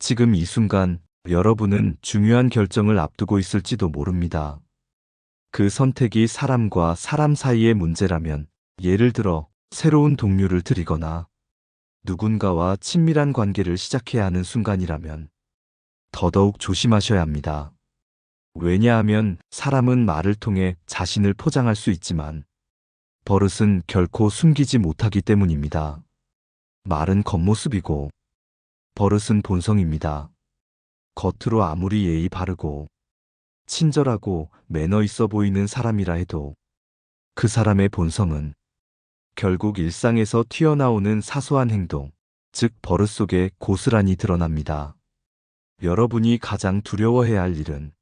지금 이 순간 여러분은 중요한 결정을 앞두고 있을지도 모릅니다. 그 선택이 사람과 사람 사이의 문제라면, 예를 들어 새로운 동료를 들이거나 누군가와 친밀한 관계를 시작해야 하는 순간이라면 더더욱 조심하셔야 합니다. 왜냐하면 사람은 말을 통해 자신을 포장할 수 있지만 버릇은 결코 숨기지 못하기 때문입니다. 말은 겉모습이고 버릇은 본성입니다. 겉으로 아무리 예의 바르고 친절하고 매너 있어 보이는 사람이라 해도 그 사람의 본성은 결국 일상에서 튀어나오는 사소한 행동, 즉 버릇 속에 고스란히 드러납니다. 여러분이 가장 두려워해야 할 일은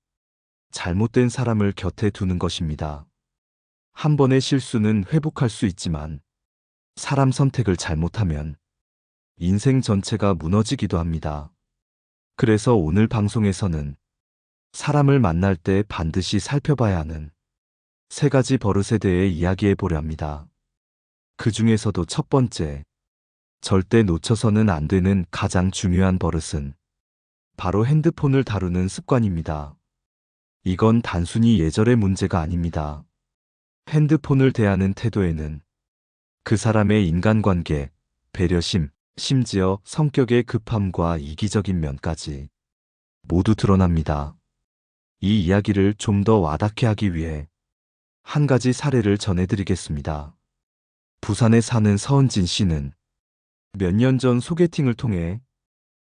잘못된 사람을 곁에 두는 것입니다. 한 번의 실수는 회복할 수 있지만 사람 선택을 잘못하면 인생 전체가 무너지기도 합니다. 그래서 오늘 방송에서는 사람을 만날 때 반드시 살펴봐야 하는 세 가지 버릇에 대해 이야기해 보려 합니다. 그 중에서도 첫 번째, 절대 놓쳐서는 안 되는 가장 중요한 버릇은 바로 핸드폰을 다루는 습관입니다. 이건 단순히 예절의 문제가 아닙니다. 핸드폰을 대하는 태도에는 그 사람의 인간관계, 배려심, 심지어 성격의 급함과 이기적인 면까지 모두 드러납니다. 이 이야기를 좀 더 와닿게 하기 위해 한 가지 사례를 전해드리겠습니다. 부산에 사는 서은진 씨는 몇 년 전 소개팅을 통해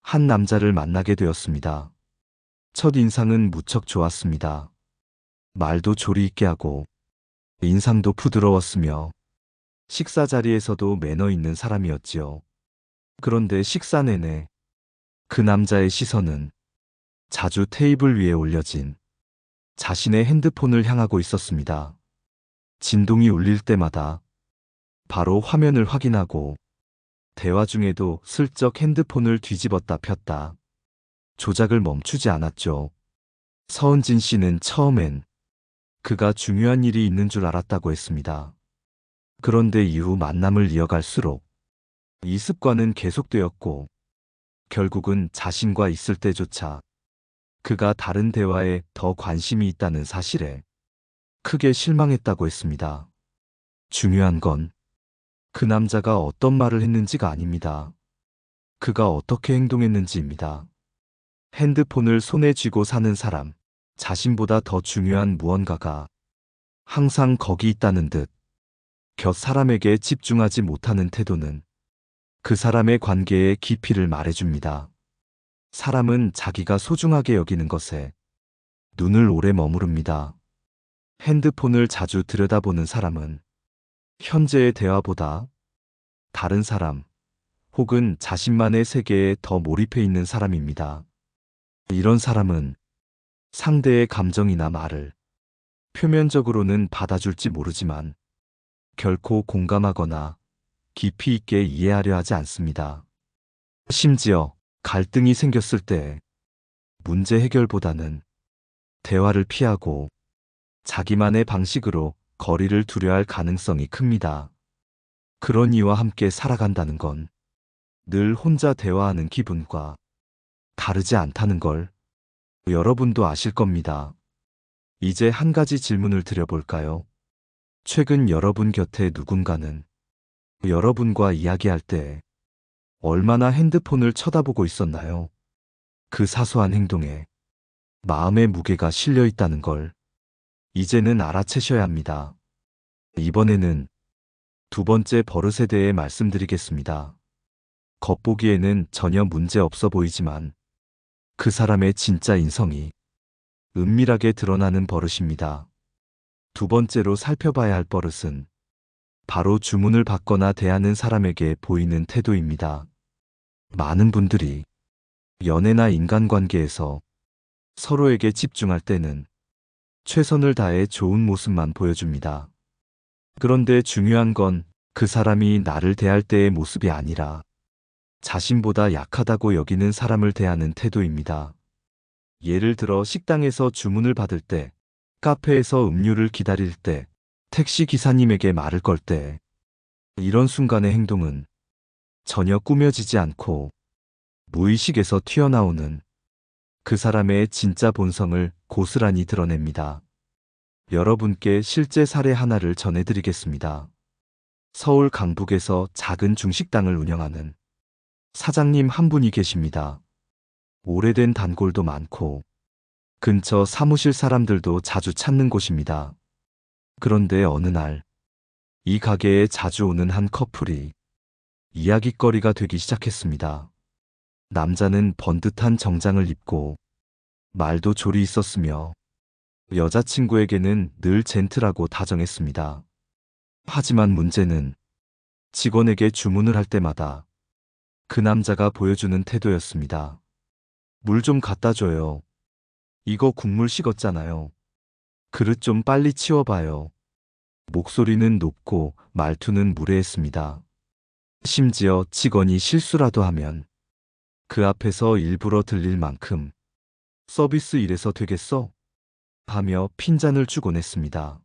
한 남자를 만나게 되었습니다. 첫 인상은 무척 좋았습니다. 말도 조리 있게 하고 인상도 부드러웠으며 식사 자리에서도 매너 있는 사람이었지요. 그런데 식사 내내 그 남자의 시선은 자주 테이블 위에 올려진 자신의 핸드폰을 향하고 있었습니다. 진동이 울릴 때마다 바로 화면을 확인하고 대화 중에도 슬쩍 핸드폰을 뒤집었다 폈다. 조작을 멈추지 않았죠. 서은진 씨는 처음엔 그가 중요한 일이 있는 줄 알았다고 했습니다. 그런데 이후 만남을 이어갈수록 이 습관은 계속되었고 결국은 자신과 있을 때조차 그가 다른 대화에 더 관심이 있다는 사실에 크게 실망했다고 했습니다. 중요한 건 그 남자가 어떤 말을 했는지가 아닙니다. 그가 어떻게 행동했는지입니다. 핸드폰을 손에 쥐고 사는 사람, 자신보다 더 중요한 무언가가 항상 거기 있다는 듯 곁 사람에게 집중하지 못하는 태도는 그 사람의 관계의 깊이를 말해줍니다. 사람은 자기가 소중하게 여기는 것에 눈을 오래 머무릅니다. 핸드폰을 자주 들여다보는 사람은 현재의 대화보다 다른 사람 혹은 자신만의 세계에 더 몰입해 있는 사람입니다. 이런 사람은 상대의 감정이나 말을 표면적으로는 받아줄지 모르지만 결코 공감하거나 깊이 있게 이해하려 하지 않습니다. 심지어 갈등이 생겼을 때 문제 해결보다는 대화를 피하고 자기만의 방식으로 거리를 두려 할 가능성이 큽니다. 그런 이와 함께 살아간다는 건 늘 혼자 대화하는 기분과 다르지 않다는 걸 여러분도 아실 겁니다. 이제 한 가지 질문을 드려볼까요? 최근 여러분 곁에 누군가는 여러분과 이야기할 때 얼마나 핸드폰을 쳐다보고 있었나요? 그 사소한 행동에 마음의 무게가 실려 있다는 걸 이제는 알아채셔야 합니다. 이번에는 두 번째 버릇에 대해 말씀드리겠습니다. 겉보기에는 전혀 문제 없어 보이지만 그 사람의 진짜 인성이 은밀하게 드러나는 버릇입니다. 두 번째로 살펴봐야 할 버릇은 바로 주문을 받거나 대하는 사람에게 보이는 태도입니다. 많은 분들이 연애나 인간관계에서 서로에게 집중할 때는 최선을 다해 좋은 모습만 보여줍니다. 그런데 중요한 건 그 사람이 나를 대할 때의 모습이 아니라 자신보다 약하다고 여기는 사람을 대하는 태도입니다. 예를 들어 식당에서 주문을 받을 때, 카페에서 음료를 기다릴 때, 택시 기사님에게 말을 걸 때, 이런 순간의 행동은 전혀 꾸며지지 않고 무의식에서 튀어나오는 그 사람의 진짜 본성을 고스란히 드러냅니다. 여러분께 실제 사례 하나를 전해드리겠습니다. 서울 강북에서 작은 중식당을 운영하는 사장님 한 분이 계십니다. 오래된 단골도 많고 근처 사무실 사람들도 자주 찾는 곳입니다. 그런데 어느 날 이 가게에 자주 오는 한 커플이 이야깃거리가 되기 시작했습니다. 남자는 번듯한 정장을 입고 말도 조리 있었으며 여자친구에게는 늘 젠틀하고 다정했습니다. 하지만 문제는 직원에게 주문을 할 때마다 그 남자가 보여주는 태도였습니다. 물 좀 갖다 줘요. 이거 국물 식었잖아요. 그릇 좀 빨리 치워봐요. 목소리는 높고 말투는 무례했습니다. 심지어 직원이 실수라도 하면 그 앞에서 일부러 들릴 만큼 서비스 이래서 되겠어? 하며 핀잔을 주곤 했습니다.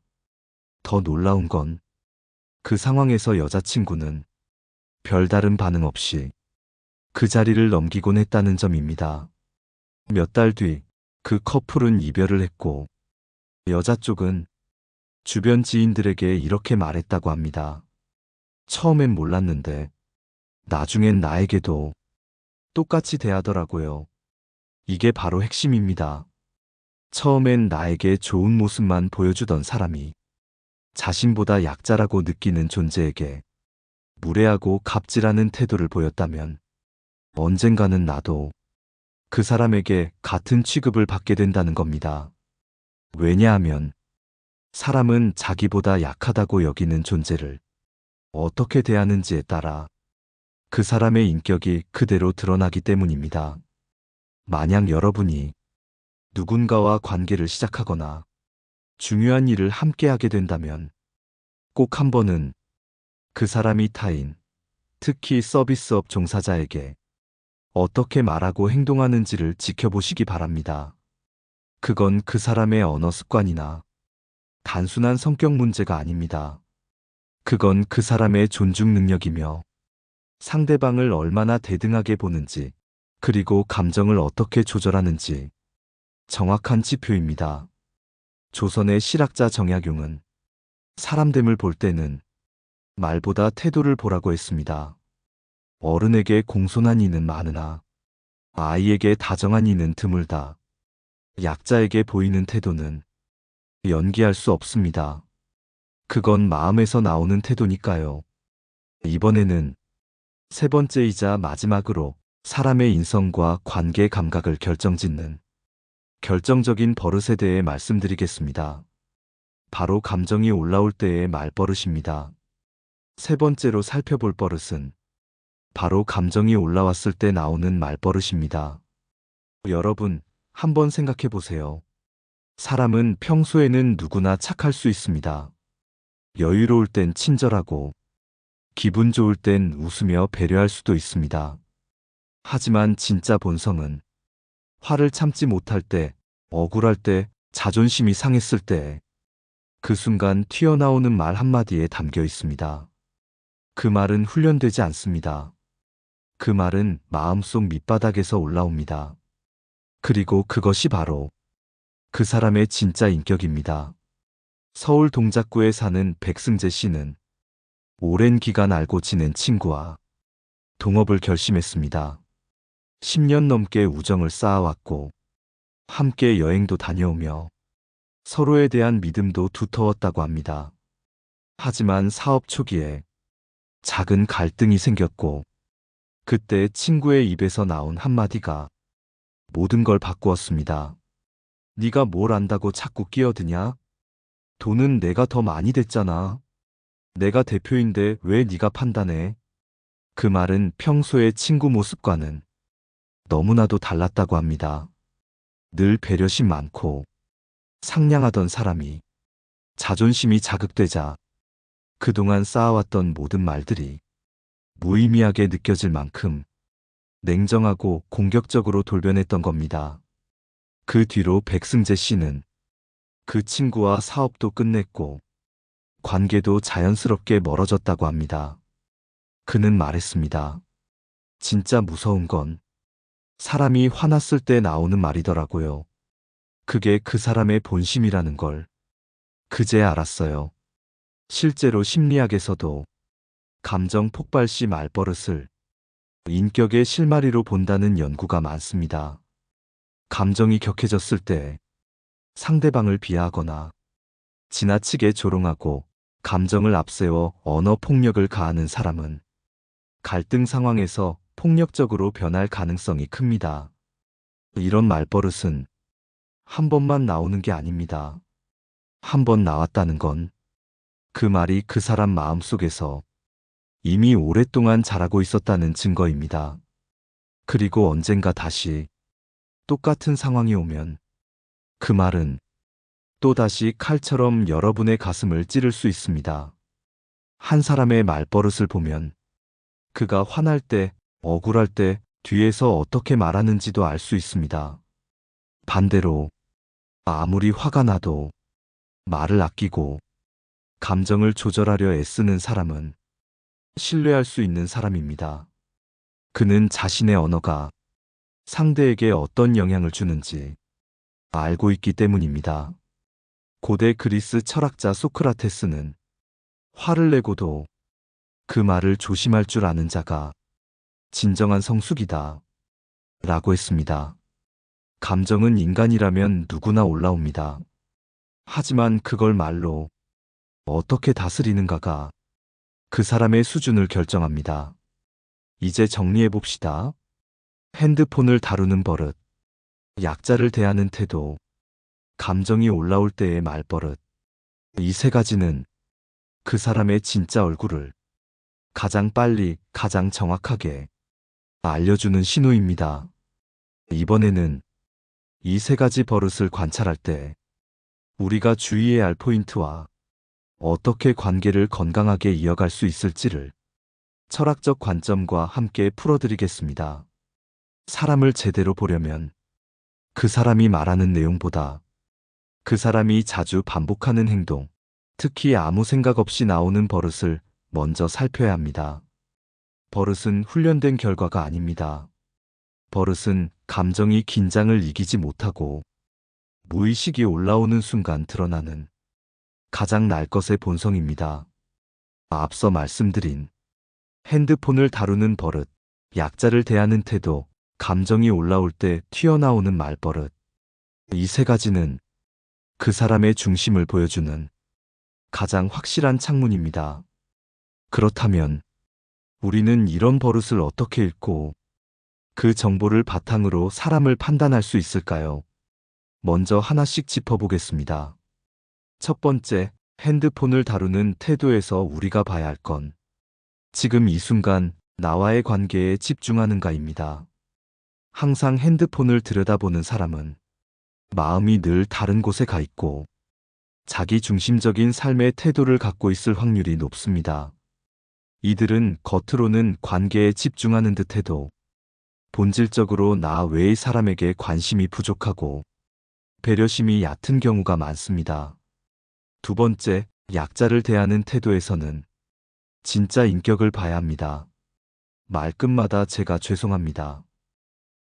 더 놀라운 건 그 상황에서 여자친구는 별다른 반응 없이 그 자리를 넘기곤 했다는 점입니다. 몇 달 뒤 그 커플은 이별을 했고 여자 쪽은 주변 지인들에게 이렇게 말했다고 합니다. 처음엔 몰랐는데 나중엔 나에게도 똑같이 대하더라고요. 이게 바로 핵심입니다. 처음엔 나에게 좋은 모습만 보여주던 사람이 자신보다 약자라고 느끼는 존재에게 무례하고 갑질하는 태도를 보였다면 언젠가는 나도 그 사람에게 같은 취급을 받게 된다는 겁니다. 왜냐하면 사람은 자기보다 약하다고 여기는 존재를 어떻게 대하는지에 따라 그 사람의 인격이 그대로 드러나기 때문입니다. 만약 여러분이 누군가와 관계를 시작하거나 중요한 일을 함께 하게 된다면 꼭 한 번은 그 사람이 타인, 특히 서비스업 종사자에게 어떻게 말하고 행동하는지를 지켜보시기 바랍니다. 그건 그 사람의 언어 습관이나 단순한 성격 문제가 아닙니다. 그건 그 사람의 존중 능력이며 상대방을 얼마나 대등하게 보는지, 그리고 감정을 어떻게 조절하는지 정확한 지표입니다. 조선의 실학자 정약용은 사람됨을 볼 때는 말보다 태도를 보라고 했습니다. 어른에게 공손한 이는 많으나 아이에게 다정한 이는 드물다. 약자에게 보이는 태도는 연기할 수 없습니다. 그건 마음에서 나오는 태도니까요. 이번에는 세 번째이자 마지막으로 사람의 인성과 관계 감각을 결정짓는 결정적인 버릇에 대해 말씀드리겠습니다. 바로 감정이 올라올 때의 말버릇입니다. 세 번째로 살펴볼 버릇은 바로 감정이 올라왔을 때 나오는 말버릇입니다. 여러분, 한번 생각해 보세요. 사람은 평소에는 누구나 착할 수 있습니다. 여유로울 땐 친절하고 기분 좋을 땐 웃으며 배려할 수도 있습니다. 하지만 진짜 본성은 화를 참지 못할 때, 억울할 때, 자존심이 상했을 때 그 순간 튀어나오는 말 한마디에 담겨 있습니다. 그 말은 훈련되지 않습니다. 그 말은 마음속 밑바닥에서 올라옵니다. 그리고 그것이 바로 그 사람의 진짜 인격입니다. 서울 동작구에 사는 백승재 씨는 오랜 기간 알고 지낸 친구와 동업을 결심했습니다. 10년 넘게 우정을 쌓아왔고 함께 여행도 다녀오며 서로에 대한 믿음도 두터웠다고 합니다. 하지만 사업 초기에 작은 갈등이 생겼고 그때 친구의 입에서 나온 한마디가 모든 걸 바꾸었습니다. 네가 뭘 안다고 자꾸 끼어드냐? 돈은 내가 더 많이 됐잖아. 내가 대표인데 왜 네가 판단해? 그 말은 평소의 친구 모습과는 너무나도 달랐다고 합니다. 늘 배려심 많고 상냥하던 사람이 자존심이 자극되자 그동안 쌓아왔던 모든 말들이 무의미하게 느껴질 만큼 냉정하고 공격적으로 돌변했던 겁니다. 그 뒤로 백승재 씨는 그 친구와 사업도 끝냈고 관계도 자연스럽게 멀어졌다고 합니다. 그는 말했습니다. 진짜 무서운 건 사람이 화났을 때 나오는 말이더라고요. 그게 그 사람의 본심이라는 걸 그제 알았어요. 실제로 심리학에서도 감정 폭발 시 말버릇을 인격의 실마리로 본다는 연구가 많습니다. 감정이 격해졌을 때 상대방을 비하하거나 지나치게 조롱하고 감정을 앞세워 언어 폭력을 가하는 사람은 갈등 상황에서 폭력적으로 변할 가능성이 큽니다. 이런 말버릇은 한 번만 나오는 게 아닙니다. 한 번 나왔다는 건 그 말이 그 사람 마음속에서 이미 오랫동안 자라고 있었다는 증거입니다. 그리고 언젠가 다시 똑같은 상황이 오면 그 말은 또다시 칼처럼 여러분의 가슴을 찌를 수 있습니다. 한 사람의 말버릇을 보면 그가 화날 때, 억울할 때 뒤에서 어떻게 말하는지도 알 수 있습니다. 반대로 아무리 화가 나도 말을 아끼고 감정을 조절하려 애쓰는 사람은 신뢰할 수 있는 사람입니다. 그는 자신의 언어가 상대에게 어떤 영향을 주는지 알고 있기 때문입니다. 고대 그리스 철학자 소크라테스는 화를 내고도 그 말을 조심할 줄 아는 자가 진정한 성숙이다 라고 했습니다. 감정은 인간이라면 누구나 올라옵니다. 하지만 그걸 말로 어떻게 다스리는가가 그 사람의 수준을 결정합니다. 이제 정리해 봅시다. 핸드폰을 다루는 버릇, 약자를 대하는 태도, 감정이 올라올 때의 말버릇. 이 세 가지는 그 사람의 진짜 얼굴을 가장 빨리, 가장 정확하게 알려주는 신호입니다. 이번에는 이 세 가지 버릇을 관찰할 때 우리가 주의해야 할 포인트와 어떻게 관계를 건강하게 이어갈 수 있을지를 철학적 관점과 함께 풀어드리겠습니다. 사람을 제대로 보려면 그 사람이 말하는 내용보다 그 사람이 자주 반복하는 행동, 특히 아무 생각 없이 나오는 버릇을 먼저 살펴야 합니다. 버릇은 훈련된 결과가 아닙니다. 버릇은 감정이 긴장을 이기지 못하고 무의식이 올라오는 순간 드러나는 가장 날 것의 본성입니다. 앞서 말씀드린 핸드폰을 다루는 버릇, 약자를 대하는 태도, 감정이 올라올 때 튀어나오는 말버릇. 이 세 가지는 그 사람의 중심을 보여주는 가장 확실한 창문입니다. 그렇다면 우리는 이런 버릇을 어떻게 읽고 그 정보를 바탕으로 사람을 판단할 수 있을까요? 먼저 하나씩 짚어보겠습니다. 첫 번째, 핸드폰을 다루는 태도에서 우리가 봐야 할 건 지금 이 순간 나와의 관계에 집중하는가입니다. 항상 핸드폰을 들여다보는 사람은 마음이 늘 다른 곳에 가 있고 자기 중심적인 삶의 태도를 갖고 있을 확률이 높습니다. 이들은 겉으로는 관계에 집중하는 듯해도 본질적으로 나 외의 사람에게 관심이 부족하고 배려심이 얕은 경우가 많습니다. 두 번째, 약자를 대하는 태도에서는 진짜 인격을 봐야 합니다. 말끝마다 제가 죄송합니다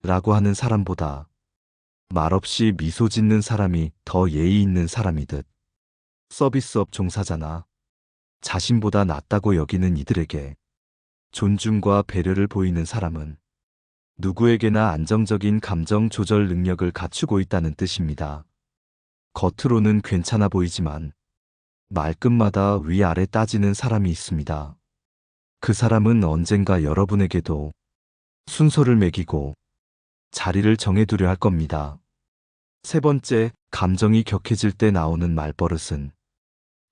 라고 하는 사람보다 말없이 미소 짓는 사람이 더 예의 있는 사람이듯 서비스업 종사자나 자신보다 낫다고 여기는 이들에게 존중과 배려를 보이는 사람은 누구에게나 안정적인 감정 조절 능력을 갖추고 있다는 뜻입니다. 겉으로는 괜찮아 보이지만 말끝마다 위아래 따지는 사람이 있습니다. 그 사람은 언젠가 여러분에게도 순서를 매기고 자리를 정해두려 할 겁니다. 세 번째, 감정이 격해질 때 나오는 말버릇은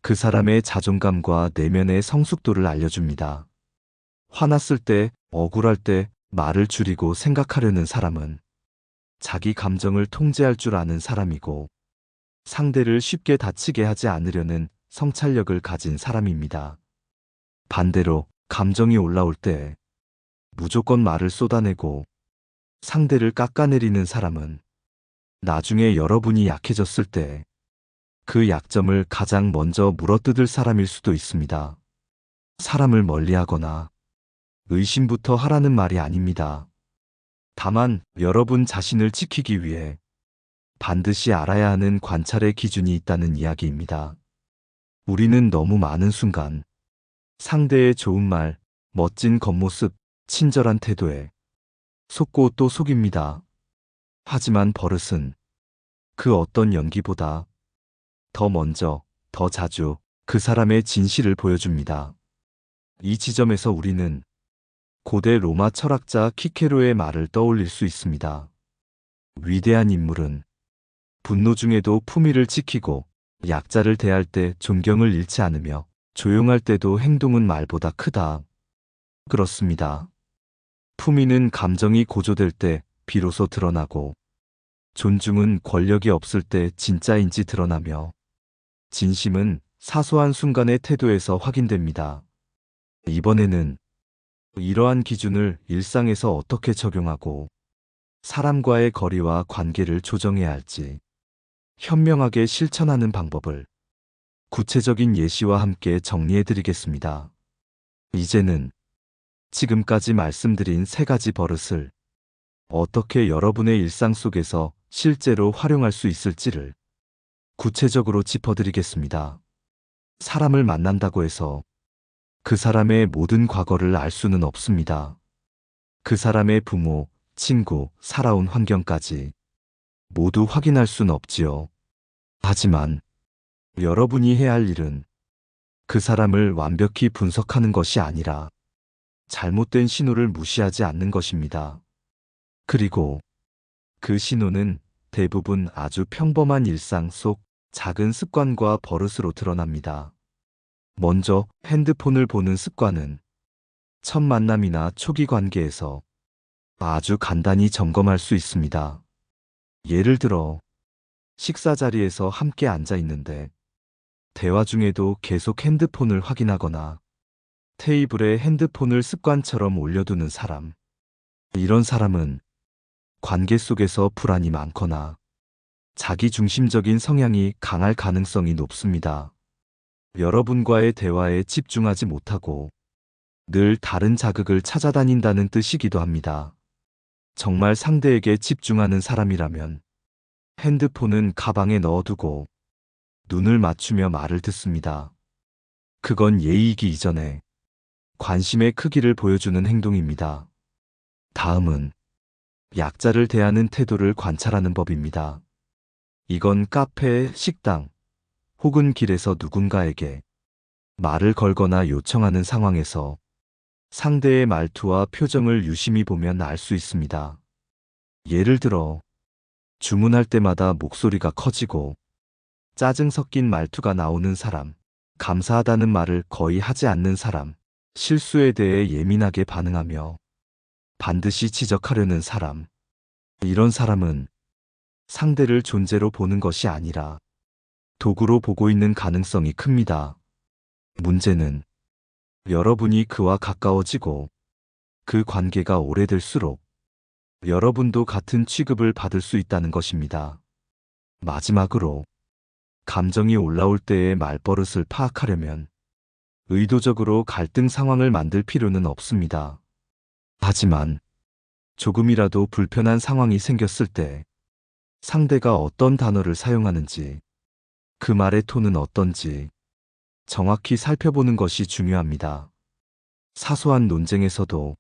그 사람의 자존감과 내면의 성숙도를 알려줍니다. 화났을 때, 억울할 때 말을 줄이고 생각하려는 사람은 자기 감정을 통제할 줄 아는 사람이고 상대를 쉽게 다치게 하지 않으려는 성찰력을 가진 사람입니다. 반대로 감정이 올라올 때 무조건 말을 쏟아내고 상대를 깎아내리는 사람은 나중에 여러분이 약해졌을 때 그 약점을 가장 먼저 물어뜯을 사람일 수도 있습니다. 사람을 멀리하거나 의심부터 하라는 말이 아닙니다. 다만 여러분 자신을 지키기 위해 반드시 알아야 하는 관찰의 기준이 있다는 이야기입니다. 우리는 너무 많은 순간 상대의 좋은 말, 멋진 겉모습, 친절한 태도에 속고 또 속입니다. 하지만 버릇은 그 어떤 연기보다 더 먼저, 더 자주 그 사람의 진실을 보여줍니다. 이 지점에서 우리는 고대 로마 철학자 키케로의 말을 떠올릴 수 있습니다. 위대한 인물은 분노 중에도 품위를 지키고 약자를 대할 때 존경을 잃지 않으며 조용할 때도 행동은 말보다 크다. 그렇습니다. 품위는 감정이 고조될 때 비로소 드러나고 존중은 권력이 없을 때 진짜인지 드러나며 진심은 사소한 순간의 태도에서 확인됩니다. 이번에는 이러한 기준을 일상에서 어떻게 적용하고 사람과의 거리와 관계를 조정해야 할지 현명하게 실천하는 방법을 구체적인 예시와 함께 정리해 드리겠습니다. 이제는 지금까지 말씀드린 세 가지 버릇을 어떻게 여러분의 일상 속에서 실제로 활용할 수 있을지를 구체적으로 짚어드리겠습니다. 사람을 만난다고 해서 그 사람의 모든 과거를 알 수는 없습니다. 그 사람의 부모, 친구, 살아온 환경까지 모두 확인할 수는 없지요. 하지만 여러분이 해야 할 일은 그 사람을 완벽히 분석하는 것이 아니라 잘못된 신호를 무시하지 않는 것입니다. 그리고 그 신호는 대부분 아주 평범한 일상 속 작은 습관과 버릇으로 드러납니다. 먼저 핸드폰을 보는 습관은 첫 만남이나 초기 관계에서 아주 간단히 점검할 수 있습니다. 예를 들어 식사 자리에서 함께 앉아 있는데 대화 중에도 계속 핸드폰을 확인하거나 테이블에 핸드폰을 습관처럼 올려두는 사람. 이런 사람은 관계 속에서 불안이 많거나 자기중심적인 성향이 강할 가능성이 높습니다. 여러분과의 대화에 집중하지 못하고 늘 다른 자극을 찾아다닌다는 뜻이기도 합니다. 정말 상대에게 집중하는 사람이라면 핸드폰은 가방에 넣어두고 눈을 맞추며 말을 듣습니다. 그건 예의이기 이전에 관심의 크기를 보여주는 행동입니다. 다음은 약자를 대하는 태도를 관찰하는 법입니다. 이건 카페, 식당, 혹은 길에서 누군가에게 말을 걸거나 요청하는 상황에서 상대의 말투와 표정을 유심히 보면 알 수 있습니다. 예를 들어 주문할 때마다 목소리가 커지고 짜증 섞인 말투가 나오는 사람, 감사하다는 말을 거의 하지 않는 사람, 실수에 대해 예민하게 반응하며 반드시 지적하려는 사람. 이런 사람은 상대를 존재로 보는 것이 아니라 도구로 보고 있는 가능성이 큽니다. 문제는 여러분이 그와 가까워지고 그 관계가 오래될수록 여러분도 같은 취급을 받을 수 있다는 것입니다. 마지막으로 감정이 올라올 때의 말버릇을 파악하려면 의도적으로 갈등 상황을 만들 필요는 없습니다. 하지만 조금이라도 불편한 상황이 생겼을 때 상대가 어떤 단어를 사용하는지, 그 말의 톤은 어떤지 정확히 살펴보는 것이 중요합니다. 사소한 논쟁에서도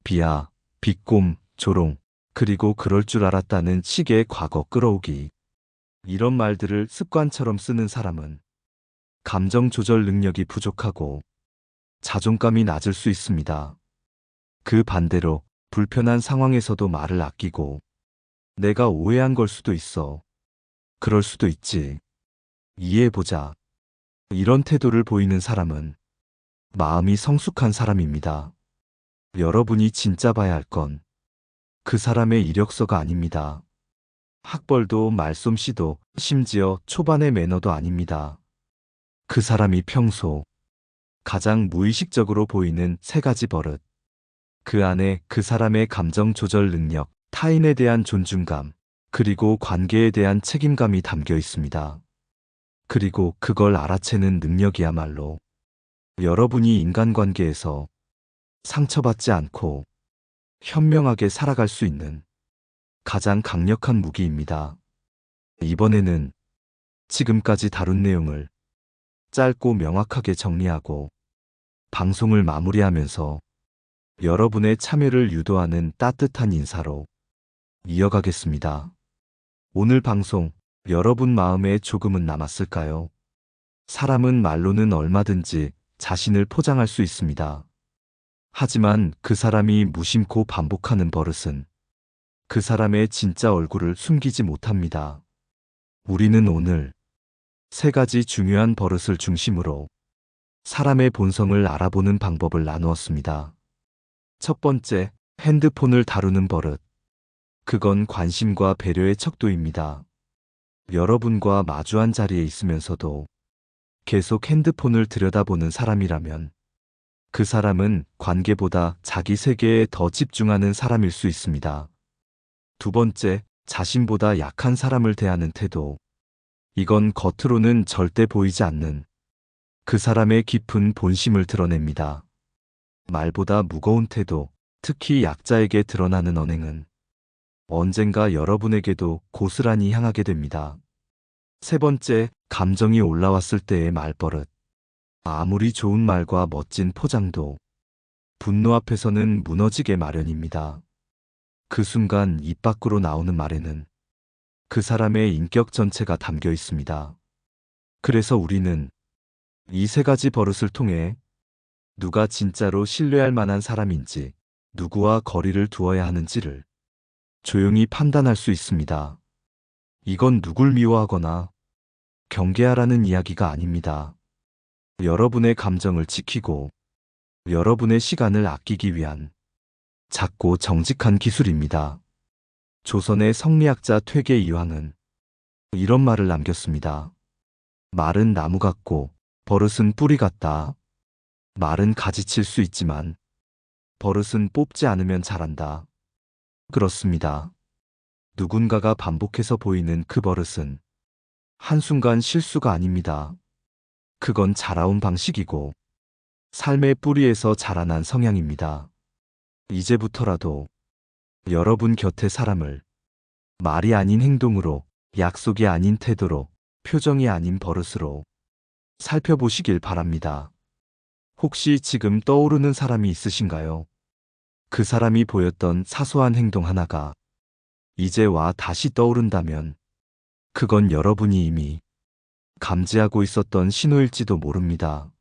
비아, 비꼼, 조롱, 그리고 그럴 줄 알았다는 식의 과거 끌어오기, 이런 말들을 습관처럼 쓰는 사람은 감정 조절 능력이 부족하고 자존감이 낮을 수 있습니다. 그 반대로 불편한 상황에서도 말을 아끼고 내가 오해한 걸 수도 있어. 그럴 수도 있지. 이해해보자. 이런 태도를 보이는 사람은 마음이 성숙한 사람입니다. 여러분이 진짜 봐야 할 건 그 사람의 이력서가 아닙니다. 학벌도 말솜씨도 심지어 초반의 매너도 아닙니다. 그 사람이 평소 가장 무의식적으로 보이는 세 가지 버릇. 그 안에 그 사람의 감정 조절 능력, 타인에 대한 존중감, 그리고 관계에 대한 책임감이 담겨 있습니다. 그리고 그걸 알아채는 능력이야말로 여러분이 인간관계에서 상처받지 않고 현명하게 살아갈 수 있는 가장 강력한 무기입니다. 이번에는 지금까지 다룬 내용을 짧고 명확하게 정리하고 방송을 마무리하면서 여러분의 참여를 유도하는 따뜻한 인사로 이어가겠습니다. 오늘 방송 여러분 마음에 조금은 남았을까요? 사람은 말로는 얼마든지 자신을 포장할 수 있습니다. 하지만 그 사람이 무심코 반복하는 버릇은 그 사람의 진짜 얼굴을 숨기지 못합니다. 우리는 오늘 3가지 중요한 버릇을 중심으로 사람의 본성을 알아보는 방법을 나누었습니다. 첫 번째, 핸드폰을 다루는 버릇. 그건 관심과 배려의 척도입니다. 여러분과 마주한 자리에 있으면서도 계속 핸드폰을 들여다보는 사람이라면 그 사람은 관계보다 자기 세계에 더 집중하는 사람일 수 있습니다. 두 번째, 자신보다 약한 사람을 대하는 태도. 이건 겉으로는 절대 보이지 않는 그 사람의 깊은 본심을 드러냅니다. 말보다 무거운 태도, 특히 약자에게 드러나는 언행은 언젠가 여러분에게도 고스란히 향하게 됩니다. 세 번째, 감정이 올라왔을 때의 말버릇. 아무리 좋은 말과 멋진 포장도 분노 앞에서는 무너지게 마련입니다. 그 순간 입 밖으로 나오는 말에는 그 사람의 인격 전체가 담겨 있습니다. 그래서 우리는 이 3가지 버릇을 통해 누가 진짜로 신뢰할 만한 사람인지, 누구와 거리를 두어야 하는지를 조용히 판단할 수 있습니다. 이건 누굴 미워하거나 경계하라는 이야기가 아닙니다. 여러분의 감정을 지키고 여러분의 시간을 아끼기 위한 작고 정직한 기술입니다. 조선의 성리학자 퇴계 이황은 이런 말을 남겼습니다. 말은 나무 같고 버릇은 뿌리 같다. 말은 가지칠 수 있지만 버릇은 뽑지 않으면 자란다. 그렇습니다. 누군가가 반복해서 보이는 그 버릇은 한순간 실수가 아닙니다. 그건 자라온 방식이고 삶의 뿌리에서 자라난 성향입니다. 이제부터라도 여러분 곁의 사람을 말이 아닌 행동으로, 약속이 아닌 태도로, 표정이 아닌 버릇으로 살펴보시길 바랍니다. 혹시 지금 떠오르는 사람이 있으신가요? 그 사람이 보였던 사소한 행동 하나가 이제 와 다시 떠오른다면 그건 여러분이 이미 감지하고 있었던 신호일지도 모릅니다.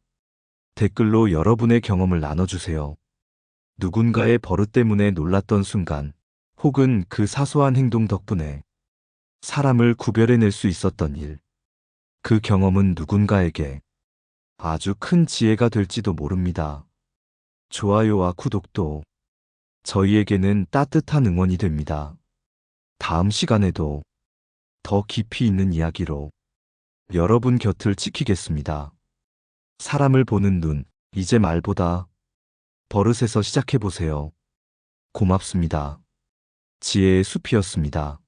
댓글로 여러분의 경험을 나눠주세요. 누군가의 버릇 때문에 놀랐던 순간, 혹은 그 사소한 행동 덕분에 사람을 구별해낼 수 있었던 일, 그 경험은 누군가에게 아주 큰 지혜가 될지도 모릅니다. 좋아요와 구독도 저희에게는 따뜻한 응원이 됩니다. 다음 시간에도 더 깊이 있는 이야기로 여러분 곁을 지키겠습니다. 사람을 보는 눈, 이제 말보다 버릇에서 시작해보세요. 고맙습니다. 지혜의 숲이었습니다.